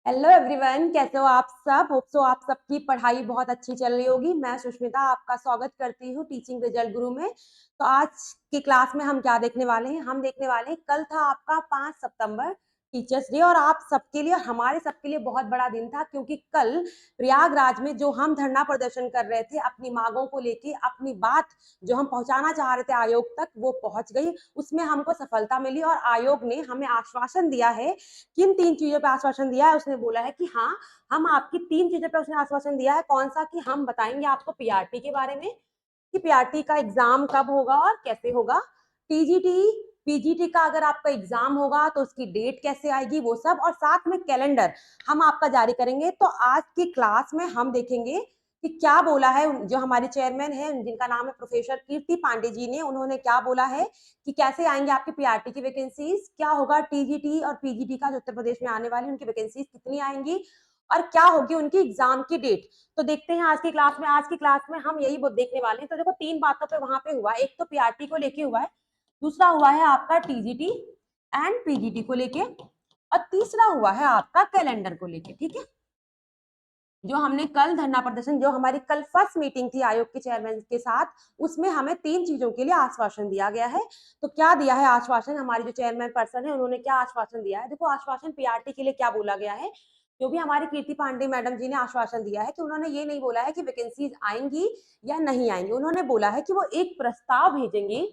Hello everyone, कैसे हो आप सब। होप सो आप सबकी पढ़ाई बहुत अच्छी चल रही होगी। मैं सुष्मिता आपका स्वागत करती हूँ टीचिंग रिजल्ट गुरु में। तो आज की क्लास में हम क्या देखने वाले हैं, हम देखने वाले हैं कल था आपका 5 सितंबर टीचर्स डे, और आप सबके लिए और हमारे सबके लिए बहुत बड़ा दिन था, क्योंकि कल प्रयागराज में जो हम धरना प्रदर्शन कर रहे थे अपनी मांगों को लेके, अपनी बात जो हम पहुंचाना चाह रहे थे आयोग तक, वो पहुंच गई। उसमें हमको सफलता मिली और आयोग ने हमें आश्वासन दिया है। किन 3 चीजों पे आश्वासन दिया है, उसने बोला है कि हाँ, हम आपकी 3 चीजों पे उसने आश्वासन दिया है। कौन सा? कि हम बताएंगे आपको पीआरटी के बारे में, कि पीआरटी का एग्जाम कब होगा और कैसे होगा। टीजीटी पीजीटी का अगर आपका एग्जाम होगा तो उसकी डेट कैसे आएगी, वो सब, और साथ में कैलेंडर हम आपका जारी करेंगे। तो आज की क्लास में हम देखेंगे कि क्या बोला है जो हमारे चेयरमैन है, जिनका नाम है प्रोफेसर कीर्ति पांडे जी ने। उन्होंने क्या बोला है कि कैसे आएंगे आपकी पीआरटी की वैकेंसीज, क्या होगा टीजीटी और पीजीटी का जो उत्तर प्रदेश में आने वाली उनकी वैकेंसीज कितनी आएंगी, और क्या होगी उनकी एग्जाम की डेट। तो देखते हैं आज की क्लास में। आज की क्लास में हम यही देखने वाले हैं। तो देखो, 3 बातों पे वहां पे हुआ। एक तो पीआरटी को लेके हुआ है, दूसरा हुआ है आपका टीजीटी एंड पीजीटी को लेके, और तीसरा हुआ है आपका कैलेंडर को लेके। ठीक है, जो हमने कल धरना प्रदर्शन, जो हमारी कल फर्स्ट मीटिंग थी आयोग के चेयरमैन के साथ, उसमें हमें 3 चीजों के लिए आश्वासन दिया गया है। तो क्या दिया है आश्वासन, हमारे जो चेयरमैन पर्सन है उन्होंने क्या आश्वासन दिया है। देखो, आश्वासन पीआरटी के लिए क्या बोला गया है। जो भी हमारी कीर्ति पांडे मैडम जी ने आश्वासन दिया है कि उन्होंने ये नहीं बोला है कि वैकेंसीज आएंगी या नहीं आएंगी। उन्होंने बोला है कि वो एक प्रस्ताव भेजेंगे।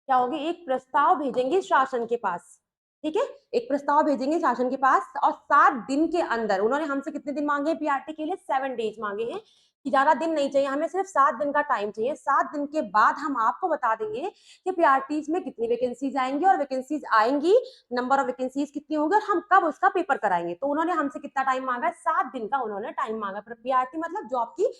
क्या होगी? एक प्रस्ताव भेजेंगे शासन के पास। ठीक है, एक प्रस्ताव भेजेंगे शासन के पास, और 7 दिन के अंदर उन्होंने हमसे कितने दिन मांगे पीआरटी के लिए? 7 डेज मांगे हैं, कि ज्यादा दिन नहीं चाहिए हमें, सिर्फ 7 दिन का टाइम चाहिए। 7 दिन के बाद हम आपको बता देंगे कि पीआरटीज में कितनी वैकेंसीज आएंगी, और वैकेंसीज आएंगी, नंबर ऑफ वैकेंसीज कितनी होगी, और हम कब उसका पेपर कराएंगे। तो उन्होंने हमसे कितना टाइम मांगा है? 7 दिन का उन्होंने टाइम मांगा। पीआरटी मतलब जो आपकी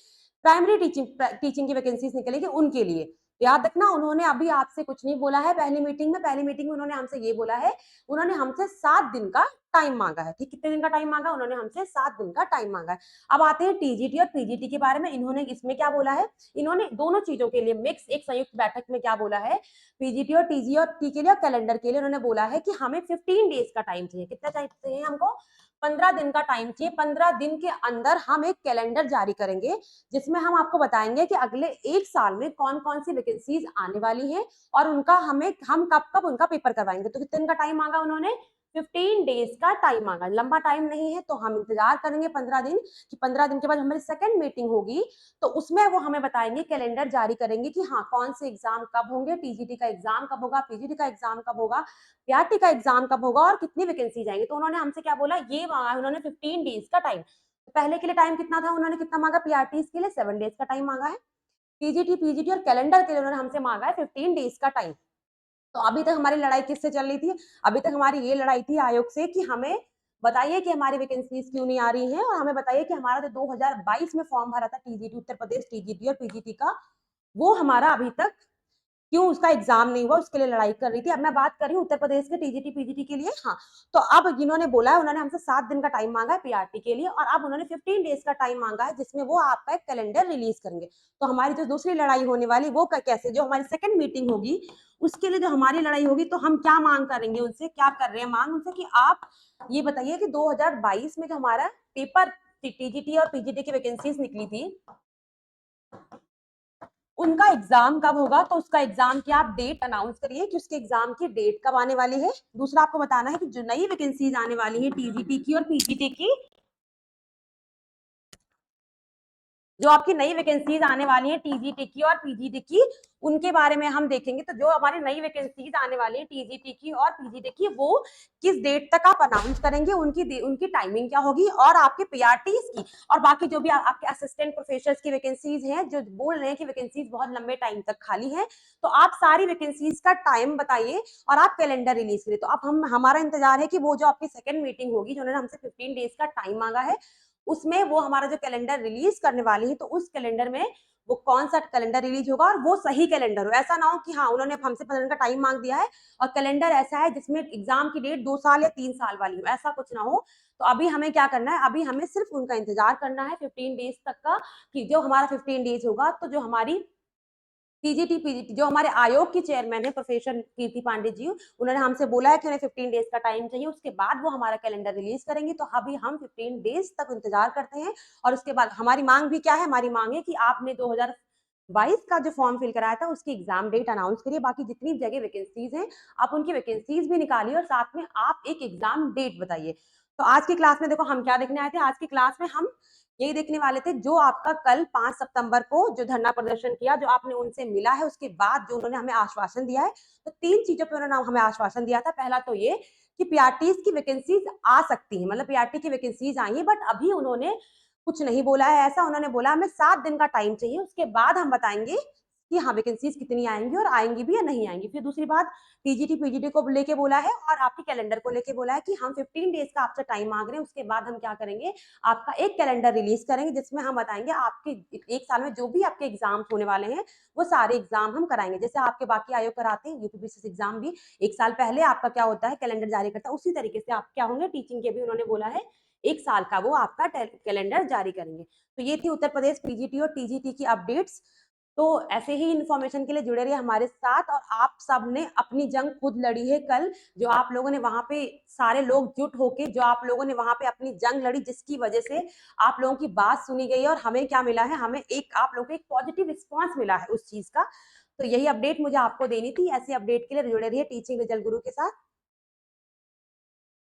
प्राइमरी टीचिंग की वैकेंसीज निकलेगी उनके लिए। याद रखना, उन्होंने अभी आपसे कुछ नहीं बोला है। पहली मीटिंग में उन्होंने हमसे ये बोला है, उन्होंने हमसे 7 दिन का टाइम मांगा है। ठीक, कितने दिन का टाइम मांगा? उन्होंने हमसे 7 दिन का टाइम मांगा है। अब आते हैं टीजीटी और पीजीटी के बारे में। इन्होंने इसमें क्या बोला है, इन्होंने दोनों चीजों के लिए मिक्स एक संयुक्त बैठक में क्या बोला है, पीजीटी और टीजी और टी के लिए और कैलेंडर के लिए उन्होंने बोला है कि हमें 15 डेज का टाइम चाहिए। कितना चाहिए हमको? 15 दिन का टाइम चाहिए। 15 दिन के अंदर हम एक कैलेंडर जारी करेंगे, जिसमें हम आपको बताएंगे कि अगले 1 साल में कौन कौन सी वैकेंसीज आने वाली हैं, और उनका हम कब कब उनका पेपर करवाएंगे। तो कितने दिन का टाइम मांगा उन्होंने? 15 डेज का टाइम मांगा। लंबा टाइम नहीं है, तो हम इंतजार करेंगे 15 दिन, कि 15 दिन के बाद हमारी सेकंड मीटिंग होगी, तो उसमें वो हमें बताएंगे, कैलेंडर जारी करेंगे कि हाँ, कौन से एग्जाम कब होंगे, टीजीटी का एग्जाम कब होगा, पीजीटी का एग्जाम कब होगा, पीआरटी का एग्जाम कब होगा, और कितनी वैकेंसी जाएंगे। तो उन्होंने हमसे क्या बोला, ये मांगा उन्होंने 15 डेज का टाइम। पहले के लिए टाइम कितना था? उन्होंने कितना मांगा? पीआरटी के लिए 7 डेज का टाइम मांगा है। टीजीटी पीजीटी और कैलेंडर के लिए उन्होंने हमसे मांगा है 15 डेज का टाइम। तो अभी तक हमारी लड़ाई किससे चल रही थी? अभी तक हमारी ये लड़ाई थी आयोग से, कि हमें बताइए कि हमारी वैकेंसीज क्यों नहीं आ रही हैं, और हमें बताइए कि हमारा जो 2022 में फॉर्म भरा था टीजीटी, उत्तर प्रदेश टीजीटी और पीजीटी का, वो हमारा अभी तक क्यों उसका एग्जाम नहीं हुआ, उसके लिए लड़ाई कर रही थी। अब मैं बात कर रही हूँ उत्तर प्रदेश के टीजीटी पीजीटी के लिए। हाँ, तो अब जिन्होंने बोला है, उन्होंने हमसे 7 दिन का टाइम मांगा है पीआरटी के लिए, और अब उन्होंने 15 डेज का टाइम मांगा है, जिसमें वो आपका एक कैलेंडर रिलीज करेंगे। तो हमारी जो दूसरी लड़ाई होने वाली वो कैसे, जो हमारी सेकंड मीटिंग होगी उसके लिए जो हमारी लड़ाई होगी, तो हम क्या मांग करेंगे उनसे, क्या कर रहे हैं मांग उनसे, कि आप ये बताइए कि 2022 में जो हमारा पेपर टीजीटी और पीजीटी की वैकेंसीज निकली थी, उनका एग्जाम कब होगा। तो उसका एग्जाम की आप डेट अनाउंस करिए कि उसके एग्जाम की डेट कब आने वाली है। दूसरा आपको बताना है कि जो नई वैकेंसीज आने वाली है टीजीटी की और पीजीटी की, जो आपकी नई वैकेंसीज आने वाली है टीजीटी की और पीजीटी की, उनके बारे में हम देखेंगे। तो जो हमारी नई वैकेंसीज आने वाली है टीजीटी की और पीजीटी की, वो किस डेट तक आप अनाउंस करेंगे, उनकी टाइमिंग क्या होगी, और आपके पीआरटीज की, और बाकी जो भी आपके असिस्टेंट प्रोफेसर की वैकेंसीज हैं, जो बोल रहे हैं कि वैकेंसीज बहुत लंबे टाइम तक खाली है, तो आप सारी वैकेंसीज का टाइम बताइए और आप कैलेंडर रिलीज करिए। तो अब हमारा इंतजार है कि वो जो आपकी सेकंड मीटिंग होगी, जो उन्होंने हमसे 15 डेज का टाइम मांगा है, उसमें वो हमारा जो कैलेंडर रिलीज करने वाली है, तो उस कैलेंडर में वो कौन सा कैलेंडर रिलीज होगा, और वो सही कैलेंडर हो। ऐसा ना हो कि हाँ, उन्होंने हमसे 15 दिन का टाइम मांग दिया है और कैलेंडर ऐसा है जिसमें एग्जाम की डेट 2 साल या 3 साल वाली हो, ऐसा कुछ ना हो। तो अभी हमें क्या करना है, अभी हमें सिर्फ उनका इंतजार करना है 15 डेज तक का, कि जो हमारा 15 डेज होगा, तो जो हमारी टीजीटी, पीजीटी जो हमारे आयोग के चेयरमैन है प्रोफेसर कीर्ति पांडे जी, उन्होंने हमसे बोला है कि उन्हें 15 डेज का टाइम चाहिए, उसके बाद वो हमारा कैलेंडर रिलीज करेंगे। तो अभी हम 15 डेज तक इंतजार करते हैं और उसके बाद हमारी मांग भी क्या है, हमारी मांग है कि आपने 2022 का जो फॉर्म फिल कराया था उसकी एग्जाम डेट अनाउंस करिए। बाकी जितनी जगह वैकेंसीज हैं आप उनकी वैकेंसीज भी निकालिए और साथ में आप एक एग्जाम डेट बताइए। तो आज की क्लास में देखो हम क्या देखने आए थे, आज की क्लास में हम यही देखने वाले थे जो आपका कल 5 सितंबर को जो धरना प्रदर्शन किया, जो आपने उनसे मिला है, उसके बाद जो उन्होंने हमें आश्वासन दिया है। तो 3 चीजों पे उन्होंने हमें आश्वासन दिया था। पहला तो ये कि पीआरटीज की वैकेंसीज आ सकती हैं, मतलब पीआरटी की वैकेंसीज आई है, बट अभी उन्होंने कुछ नहीं बोला है ऐसा। उन्होंने बोला हमें 7 दिन का टाइम चाहिए, उसके बाद हम बताएंगे कि हाँ वैकेंसीज कितनी आएंगी और आएंगी भी या नहीं आएंगी। फिर दूसरी बात, टीजीटी पीजीटी को लेके बोला है और आपके कैलेंडर को लेके बोला है कि हम 15 डेज का आपसे टाइम मांग रहे हैं, उसके बाद हम क्या करेंगे, आपका एक कैलेंडर रिलीज करेंगे जिसमें हम बताएंगे आपके एक साल में जो भी आपके एग्जाम होने वाले हैं वो सारे एग्जाम हम कराएंगे। जैसे आपके बाकी आयोग कराते हैं यूपीपीसीसी एग्जाम भी एक साल पहले आपका क्या होता है कैलेंडर जारी करता है, उसी तरीके से आप क्या होंगे टीचिंग के भी उन्होंने बोला है एक साल का वो आपका कैलेंडर जारी करेंगे। तो ये थी उत्तर प्रदेश पीजीटी और टीजीटी की अपडेट्स। तो ऐसे ही इन्फॉर्मेशन के लिए जुड़े रहिए हमारे साथ। और आप सब ने अपनी जंग खुद लड़ी है कल, जो आप लोगों ने वहां पे सारे लोग जुट होके जो आप लोगों ने वहां पे अपनी जंग लड़ी, जिसकी वजह से आप लोगों की बात सुनी गई और हमें क्या मिला है, हमें एक आप लोगों को एक पॉजिटिव रिस्पॉन्स मिला है उस चीज का। तो यही अपडेट मुझे आपको देनी थी। ऐसी अपडेट के लिए जुड़े रहिए टीचिंग रिजल्ट गुरु के साथ।